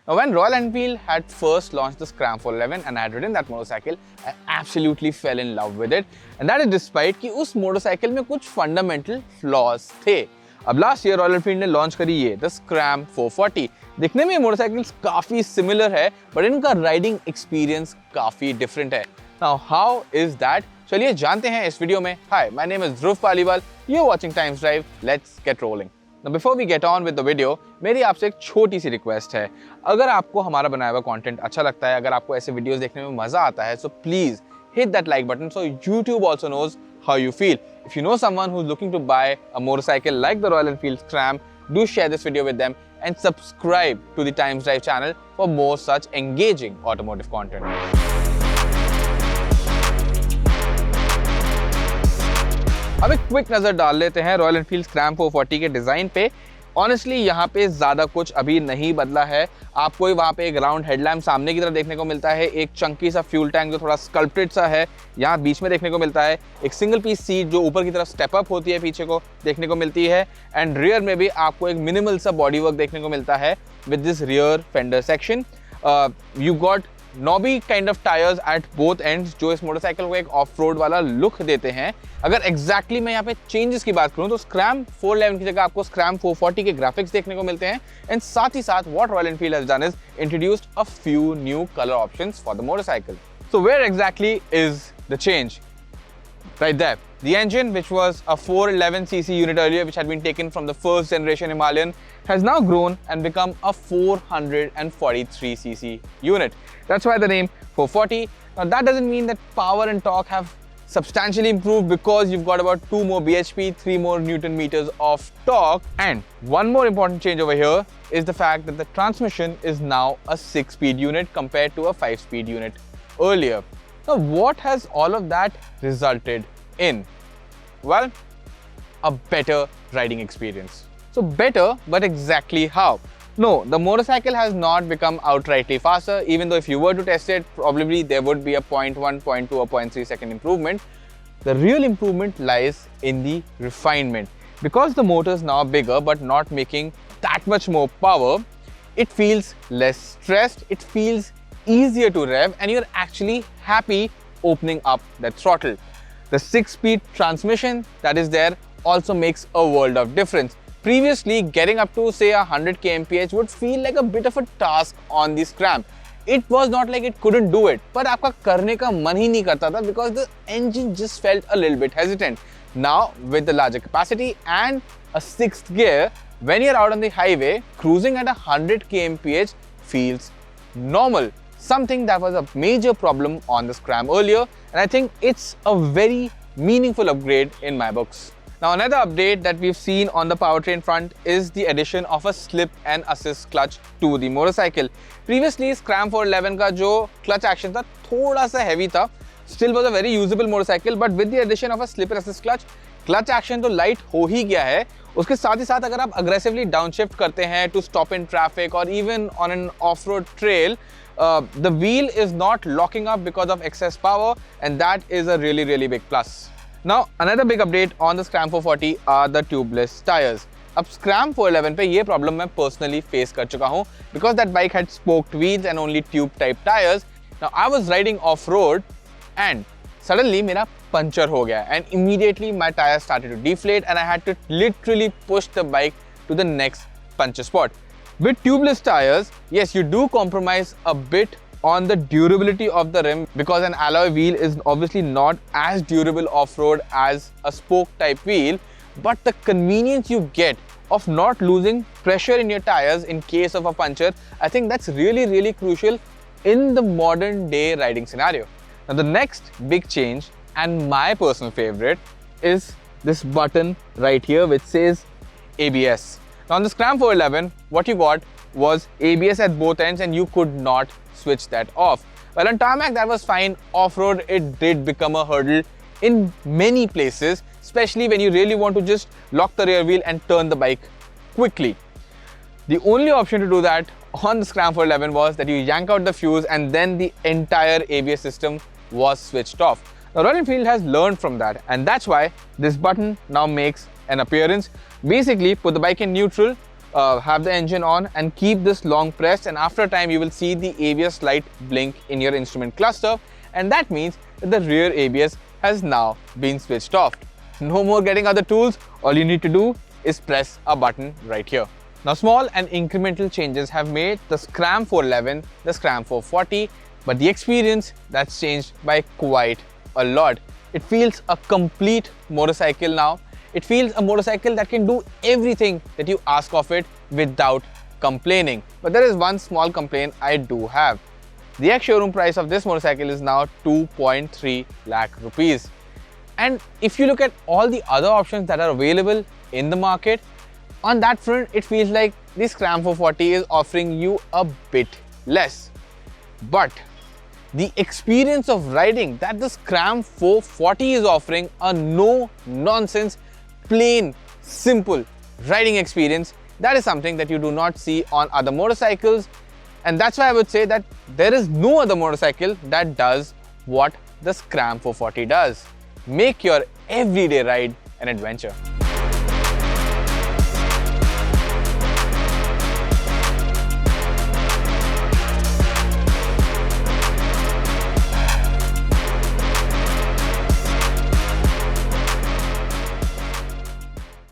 Now, when Royal Enfield had first launched the Scram 411 and I had ridden that motorcycle, I absolutely fell in love with it. And that is despite कि उस motorcycle में कुछ fundamental flaws थे. अब last year royal Enfield ने launch करी ये the scrum 440. दिखने में मोटरसाइकिल्स काफी सिमिलर है, बट इनका राइडिंग एक्सपीरियंस काफी डिफरेंट है. Now how is that? चलिए जानते हैं इस वीडियो में. Hi, my name is Dhruv Paliwal, you are watching Times Drive. Let's get rolling. Now before we get on with the video, मेरी आपसे एक छोटी सी रिक्वेस्ट है. अगर आपको हमारा बनाया हुआ कंटेंट अच्छा लगता है, अगर आपको ऐसे वीडियोस देखने में मजा आता है, so please hit that like button so YouTube also knows how you feel. If you know someone who's looking to buy a motorcycle like the Royal Enfield Scram, do share this video with them and subscribe to the Times Drive channel for more such engaging automotive content. अब एक quick नजर डाल लेते हैं royal Enfield scrum 440 के design पे. Honestly यहाँ पे ज्यादा कुछ अभी नहीं बदला है. आपको वहाँ पे एक राउंड हेडलैम्प सामने की तरफ देखने को मिलता है, एक चंकी सा फ्यूल टैंक जो थोड़ा स्कल्प्टेड सा है यहाँ बीच में देखने को मिलता है, एक सिंगल पीस सीट जो ऊपर की तरफ स्टेप अप होती है पीछे को देखने को मिलती है, एंड रियर में भी आपको एक मिनिमल सा बॉडी वर्क देखने को मिलता है with this rear fender section. You got knobby kind of tyres at both ends जो इस मोटरसाइकिल को एक ऑफ रोड वाला लुक देते हैं. अगर एग्जैक्टली मैं यहाँ पे चेंजेस की बात करूँ तो स्क्रैम 411 की जगह आपको स्क्रैम 440 के ग्राफिक्स देखने को मिलते हैं, एंड साथ ही साथ what Royal Enfield has done is introduced a few new colour options for the motorcycle. So where exactly is the change? Right there. The engine, which was a 411cc unit earlier, which had been taken from the first generation Himalayan, has now grown and become a 443cc unit. That's why the name 440. Now that doesn't mean that power and torque have substantially improved because you've got about 2 more bhp, 3 more newton meters of torque. And one more important change over here is the fact that the transmission is now a 6-speed unit compared to a 5-speed unit earlier. Now, what has all of that resulted in? Well, a better riding experience. So better, but exactly how? No, the motorcycle has not become outrightly faster, even though if you were to test it, probably there would be a 0.1, 0.2 or 0.3 second improvement. The real improvement lies in the refinement. Because the motor is now bigger, but not making that much more power, it feels less stressed, it feels easier to rev, and you're actually happy opening up that throttle. The 6-speed transmission that is there also makes a world of difference. Previously, getting up to say 100 kmph would feel like a bit of a task on the Scram. It was not like it couldn't do it, but आपका करने का मन ही नहीं करता था because the engine just felt a little bit hesitant. Now, with the larger capacity and a 6th gear, when you're out on the highway, cruising at 100 kmph feels normal. Something that was a major problem on the Scram earlier, and I think it's a very meaningful upgrade in my books. Now, another update that we've seen on the powertrain front is the addition of a slip and assist clutch to the motorcycle. Previously, Scram 411 का जो clutch action था थोड़ा सा heavy था, still was a very usable motorcycle, but with the addition of a slip and assist clutch action तो light हो ही गया है. उसके साथ ही साथ अगर आप aggressively downshift करते हैं to stop in traffic or even on an off-road trail, the wheel is not locking up because of excess power, and that is a really big plus. Now, another big update on the Scram 440 are the tubeless tires. अब Scram 411 पे ये problem मैं personally face कर चुका हूँ because that bike had spoked wheels and only tube type tires. Now, I was riding off-road and suddenly मेरा puncture हो गया, and immediately my tires started to deflate and I had to literally push the bike to the next puncture spot. With tubeless tires, yes, you do compromise a bit on the durability of the rim because an alloy wheel is obviously not as durable off-road as a spoke type wheel, but the convenience you get of not losing pressure in your tires in case of a puncture, I think that's really crucial in the modern day riding scenario. Now, the next big change, and my personal favorite, is this button right here which says ABS. Now, on the Scram 411, what you got was ABS at both ends and you could not switch that off. Well, on tarmac that was fine. Off-road it did become a hurdle in many places, especially when you really want to just lock the rear wheel and turn the bike quickly. The only option to do that on the Scram 411 was that you yank out the fuse and then the entire ABS system was switched off. Now, Royal Enfield has learned from that, and that's why this button now makes an appearance. Basically, put the bike in neutral, have the engine on and keep this long pressed, and after a time you will see the ABS light blink in your instrument cluster, and that means that the rear ABS has now been switched off. No more getting other tools, all you need to do is press a button right here. Now small and incremental changes have made the Scram 411 the Scram 440, but the experience that's changed by quite a lot. It feels a complete motorcycle now. It feels a motorcycle that can do everything that you ask of it without complaining. But there is one small complaint I do have. The ex-showroom price of this motorcycle is now 2.3 lakh rupees. And if you look at all the other options that are available in the market, on that front, it feels like the Scram 440 is offering you a bit less. But the experience of riding that the Scram 440 is offering, a no-nonsense, plain, simple riding experience, that is something that you do not see on other motorcycles. And that's why I would say that there is no other motorcycle that does what the Scram 440 does. Make your everyday ride an adventure.